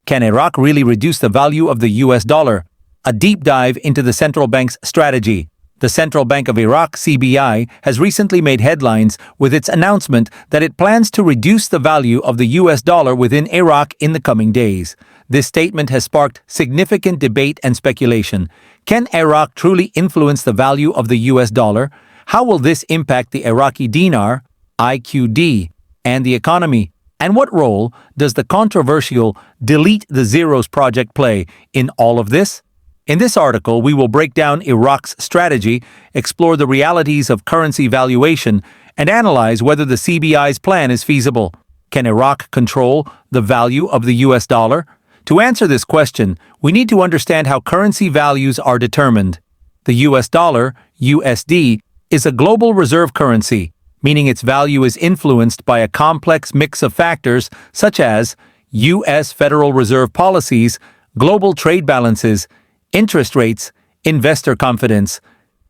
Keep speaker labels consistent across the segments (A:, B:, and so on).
A: Can Iraq really reduce the value of the US dollar? A deep dive into the central bank's strategy. The Central Bank of Iraq, CBI, has recently made headlines with its announcement that it plans to reduce the value of the US dollar within Iraq in the coming days. This statement has sparked significant debate and speculation. Can Iraq truly influence the value of the US dollar? How will this impact the Iraqi Dinar, IQD, and the economy? And what role does the controversial Delete the Zeros project play in all of this? In this article, we will break down Iraq's strategy, explore the realities of currency valuation, and analyze whether the CBI's plan is feasible. Can Iraq control the value of the US dollar? To answer this question, we need to understand how currency values are determined. The US dollar, USD, is a global reserve currency, meaning its value is influenced by a complex mix of factors such as US Federal Reserve policies, global trade balances, interest rates, investor confidence.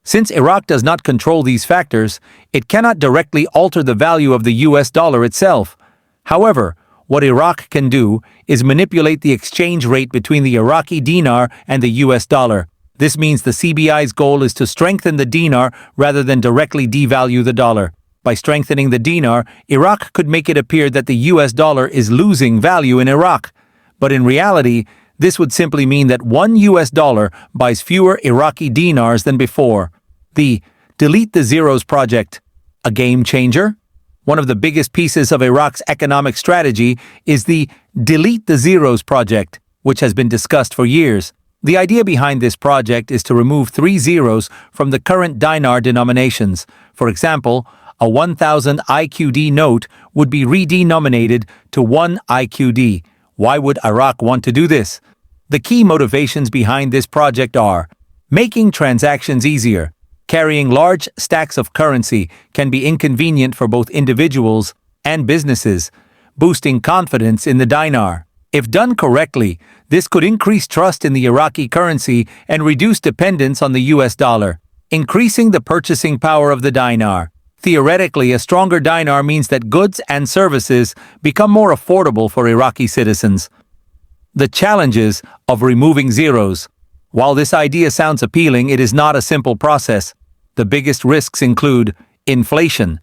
A: Since Iraq does not control these factors, it cannot directly alter the value of the US dollar itself. However, what Iraq can do is manipulate the exchange rate between the Iraqi dinar and the US dollar. This means the CBI's goal is to strengthen the dinar rather than directly devalue the dollar. By strengthening the dinar, Iraq could make it appear that the US dollar is losing value in Iraq. But in reality, this would simply mean that one US dollar buys fewer Iraqi dinars than before. The Delete the Zeros project, a game changer? One of the biggest pieces of Iraq's economic strategy is the Delete the Zeros project, which has been discussed for years. The idea behind this project is to remove 3 zeros from the current dinar denominations. For example, a 1,000 IQD note would be redenominated to 1 IQD. Why would Iraq want to do this? The key motivations behind this project are making transactions easier. Carrying large stacks of currency can be inconvenient for both individuals and businesses, boosting confidence in the dinar. If done correctly, this could increase trust in the Iraqi currency and reduce dependence on the US dollar, increasing the purchasing power of the dinar. Theoretically, a stronger dinar means that goods and services become more affordable for Iraqi citizens. The challenges of removing zeros. While this idea sounds appealing, it is not a simple process. The biggest risks include inflation.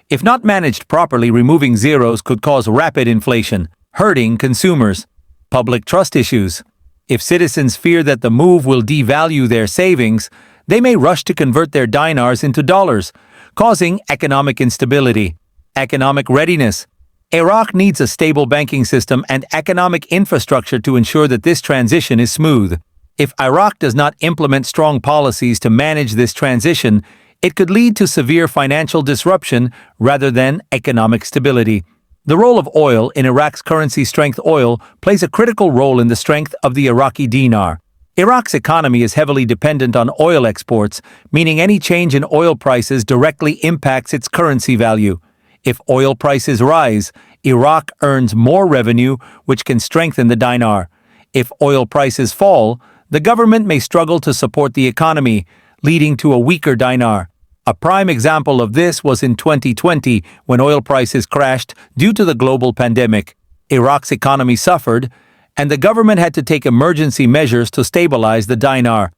A: If not managed properly, removing zeros could cause rapid inflation, hurting consumers. Public trust issues. If citizens fear that the move will devalue their savings, they may rush to convert their dinars into dollars, causing economic instability. Economic readiness. Iraq needs a stable banking system and economic infrastructure to ensure that this transition is smooth. If Iraq does not implement strong policies to manage this transition, it could lead to severe financial disruption rather than economic stability. The role of oil in Iraq's currency strength. Oil plays a critical role in the strength of the Iraqi dinar. Iraq's economy is heavily dependent on oil exports, meaning any change in oil prices directly impacts its currency value. If oil prices rise, Iraq earns more revenue, which can strengthen the dinar. If oil prices fall, the government may struggle to support the economy, leading to a weaker dinar. A prime example of this was in 2020 when oil prices crashed due to the global pandemic. Iraq's economy suffered, and the government had to take emergency measures to stabilize the dinar.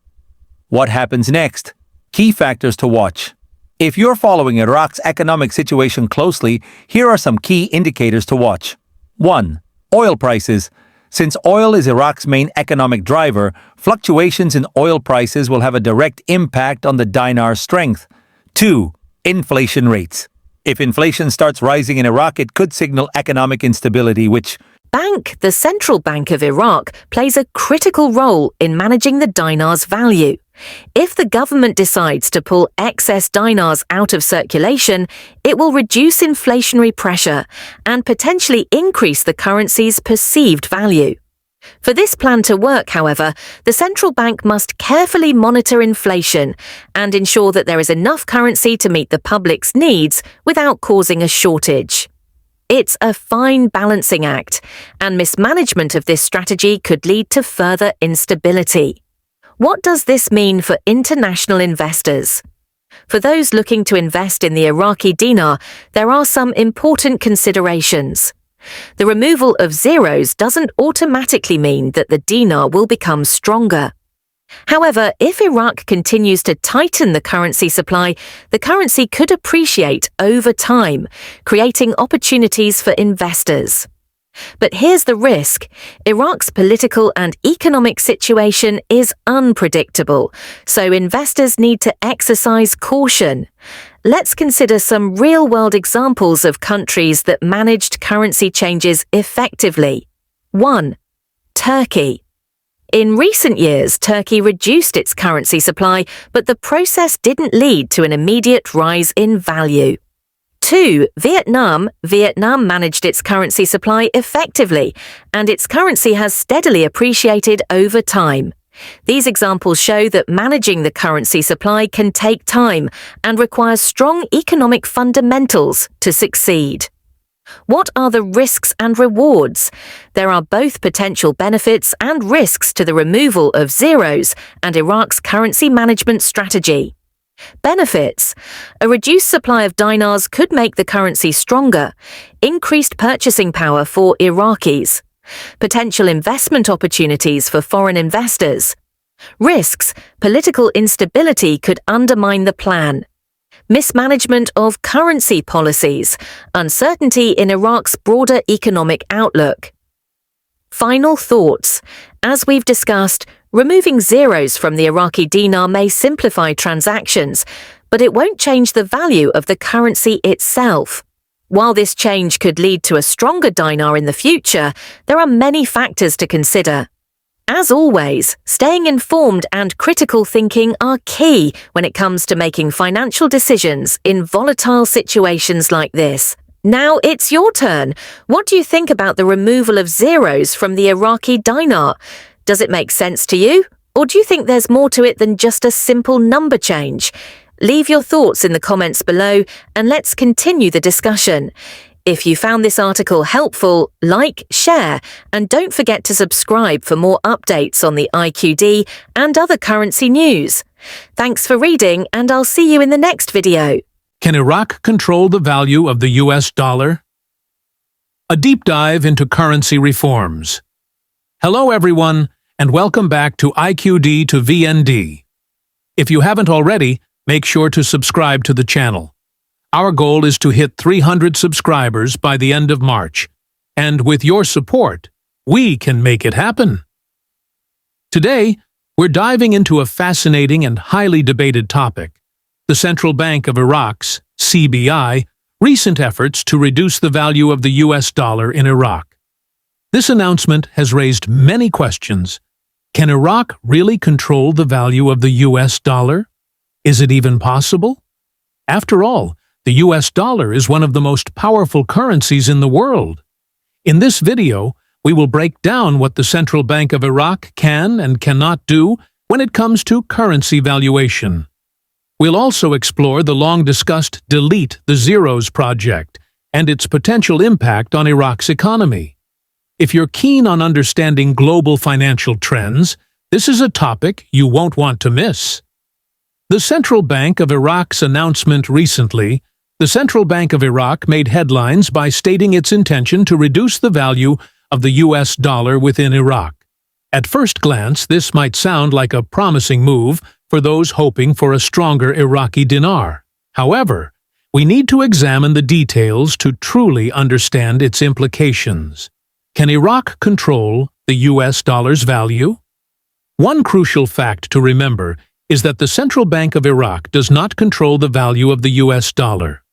A: What happens next? Key factors to watch. If you're following Iraq's economic situation closely, here are some key indicators to watch. 1. Oil prices. Since oil is Iraq's main economic driver, fluctuations in oil prices will have a direct impact on the dinar's strength. 2. Inflation rates. If inflation starts rising in Iraq, it could signal economic instability, which
B: the Central Bank of Iraq, plays a critical role in managing the dinar's value. If the government decides to pull excess dinars out of circulation, it will reduce inflationary pressure and potentially increase the currency's perceived value. For this plan to work, however, the central bank must carefully monitor inflation and ensure that there is enough currency to meet the public's needs without causing a shortage. It's a fine balancing act, and mismanagement of this strategy could lead to further instability. What does this mean for international investors? For those looking to invest in the Iraqi dinar, there are some important considerations. The removal of zeros doesn't automatically mean that the dinar will become stronger. However, if Iraq continues to tighten the currency supply, the currency could appreciate over time, creating opportunities for investors. But here's the risk. Iraq's political and economic situation is unpredictable, so investors need to exercise caution. Let's consider some real-world examples of countries that managed currency changes effectively. 1. Turkey. In recent years, Turkey reduced its currency supply, but the process didn't lead to an immediate rise in value. 2. Vietnam. Vietnam managed its currency supply effectively, and its currency has steadily appreciated over time. These examples show that managing the currency supply can take time and requires strong economic fundamentals to succeed. What are the risks and rewards? There are both potential benefits and risks to the removal of zeros and Iraq's currency management strategy. Benefits. A reduced supply of dinars could make the currency stronger, increased purchasing power for Iraqis, potential investment opportunities for foreign investors. Risks. Political instability could undermine the plan. Mismanagement of currency policies, uncertainty in Iraq's broader economic outlook. Final thoughts. As we've discussed, removing zeros from the Iraqi dinar may simplify transactions, but it won't change the value of the currency itself. While this change could lead to a stronger dinar in the future, there are many factors to consider. As always, staying informed and critical thinking are key when it comes to making financial decisions in volatile situations like this. Now it's your turn. What do you think about the removal of zeros from the Iraqi dinar? Does it make sense to you? Or do you think there's more to it than just a simple number change? Leave your thoughts in the comments below and let's continue the discussion. If you found this article helpful, like, share, and don't forget to subscribe for more updates on the IQD and other currency news. Thanks for reading, and I'll see you in the next video.
C: Can Iraq control the value of the US dollar? A deep dive into currency reforms. Hello everyone, and welcome back to IQD to VND. If you haven't already, make sure to subscribe to the channel. Our goal is to hit 300 subscribers by the end of March, and with your support, we can make it happen. Today, we're diving into a fascinating and highly debated topic, the Central Bank of Iraq's, CBI, recent efforts to reduce the value of the US dollar in Iraq. This announcement has raised many questions. Can Iraq really control the value of the US dollar? Is it even possible? After all, the US dollar is one of the most powerful currencies in the world. In this video, we will break down what the Central Bank of Iraq can and cannot do when it comes to currency valuation. We'll also explore the long-discussed Delete the Zeros project and its potential impact on Iraq's economy. If you're keen on understanding global financial trends, this is a topic you won't want to miss. The Central Bank of Iraq's announcement recently. The Central Bank of Iraq made headlines by stating its intention to reduce the value of the US dollar within Iraq. At first glance, this might sound like a promising move for those hoping for a stronger Iraqi dinar. However, we need to examine the details to truly understand its implications. Can Iraq control the US dollar's value? One crucial fact to remember is that the Central Bank of Iraq does not control the value of the US dollar.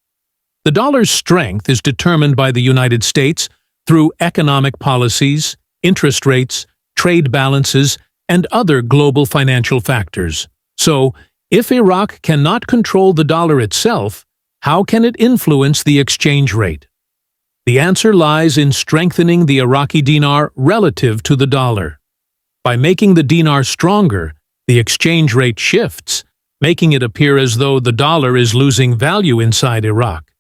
C: The dollar's strength is determined by the United States through economic policies, interest rates, trade balances, and other global financial factors. So, if Iraq cannot control the dollar itself, how can it influence the exchange rate? The answer lies in strengthening the Iraqi dinar relative to the dollar. By making the dinar stronger, the exchange rate shifts, making it appear as though the dollar is losing value inside Iraq.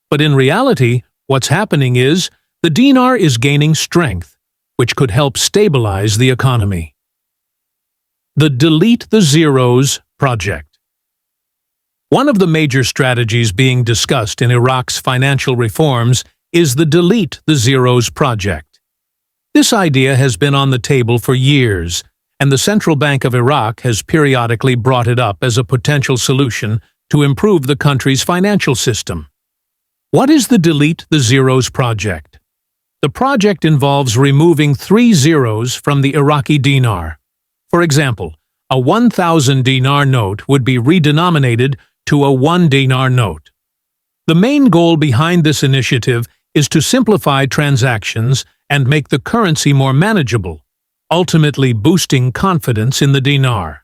C: But in reality, what's happening is the dinar is gaining strength, which could help stabilize the economy. The Delete the Zeros project. One of the major strategies being discussed in Iraq's financial reforms is the Delete the Zeros project. This idea has been on the table for years, and the Central Bank of Iraq has periodically brought it up as a potential solution to improve the country's financial system. What is the Delete the Zeros project? The project involves removing 3 zeros from the Iraqi dinar. For example, a 1,000 dinar note would be redenominated to a 1 dinar note. The main goal behind this initiative is to simplify transactions and make the currency more manageable, ultimately boosting confidence in the dinar.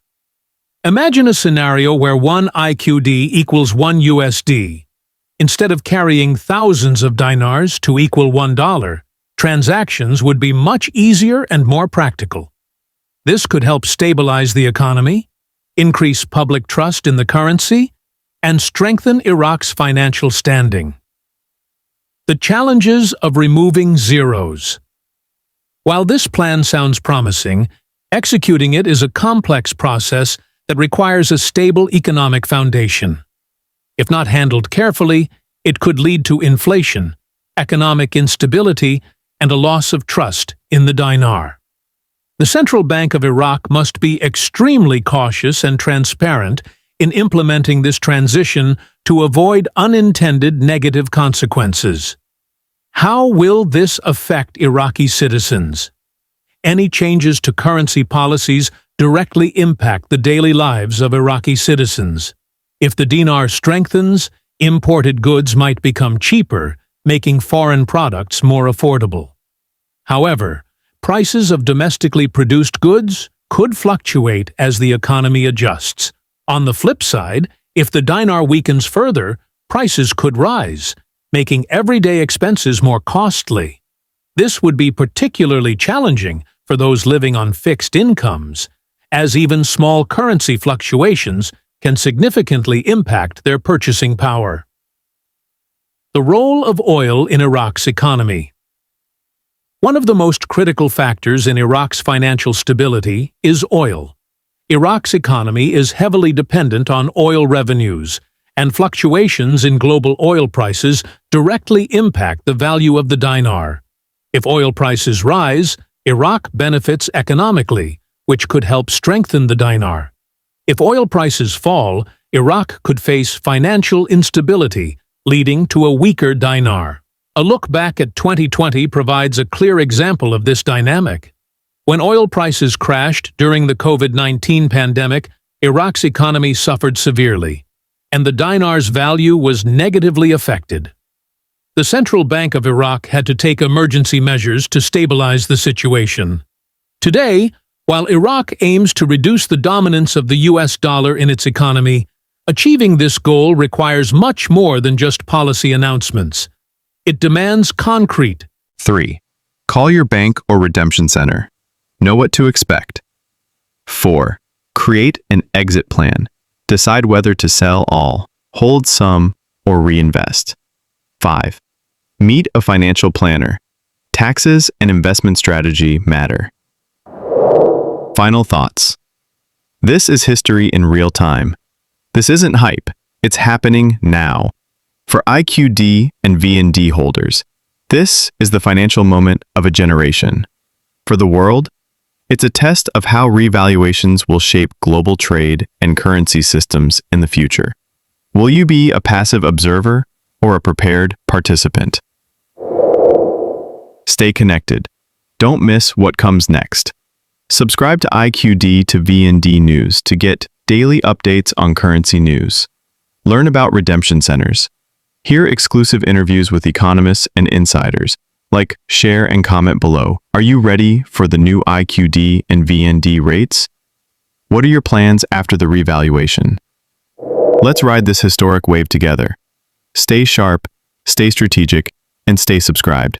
C: Imagine a scenario where 1 IQD equals 1 USD. Instead of carrying thousands of dinars to equal $1, transactions would be much easier and more practical. This could help stabilize the economy, increase public trust in the currency, and strengthen Iraq's financial standing. The challenges of removing zeros. While this plan sounds promising, executing it is a complex process that requires a stable economic foundation. If not handled carefully, it could lead to inflation, economic instability, and a loss of trust in the dinar. The Central Bank of Iraq must be extremely cautious and transparent in implementing this transition to avoid unintended negative consequences. How will this affect Iraqi citizens? Any changes to currency policies directly impact the daily lives of Iraqi citizens. If the dinar strengthens, imported goods might become cheaper, making foreign products more affordable. However, prices of domestically produced goods could fluctuate as the economy adjusts. On the flip side, if the dinar weakens further, prices could rise, making everyday expenses more costly. This would be particularly challenging for those living on fixed incomes, as even small currency fluctuations can significantly impact their purchasing power. The role of oil in Iraq's economy. One of the most critical factors in Iraq's financial stability is oil. Iraq's economy is heavily dependent on oil revenues, and fluctuations in global oil prices directly impact the value of the dinar. If oil prices rise, Iraq benefits economically, which could help strengthen the dinar. If oil prices fall, Iraq could face financial instability, leading to a weaker dinar. A look back at 2020 provides a clear example of this dynamic. When oil prices crashed during the COVID-19 pandemic, Iraq's economy suffered severely, and the dinar's value was negatively affected. The Central Bank of Iraq had to take emergency measures to stabilize the situation. Today, while Iraq aims to reduce the dominance of the US dollar in its economy, achieving this goal requires much more than just policy announcements. It demands concrete.
D: 3. Call your bank or redemption center. Know what to expect. 4. Create an exit plan. Decide whether to sell all, hold some, or reinvest. 5. Meet a financial planner. Taxes and investment strategy matter. Final thoughts. This is history in real time. This isn't hype. It's happening now. For IQD and VND holders, this is the financial moment of a generation. For the world, it's a test of how revaluations will shape global trade and currency systems in the future. Will you be a passive observer or a prepared participant? Stay connected. Don't miss what comes next. Subscribe to IQD to VND News to get daily updates on currency news. Learn about redemption centers. Hear exclusive interviews with economists and insiders. Like, share, and comment below. Are you ready for the new IQD and VND rates? What are your plans after the revaluation? Let's ride this historic wave together. Stay sharp, stay strategic, and stay subscribed.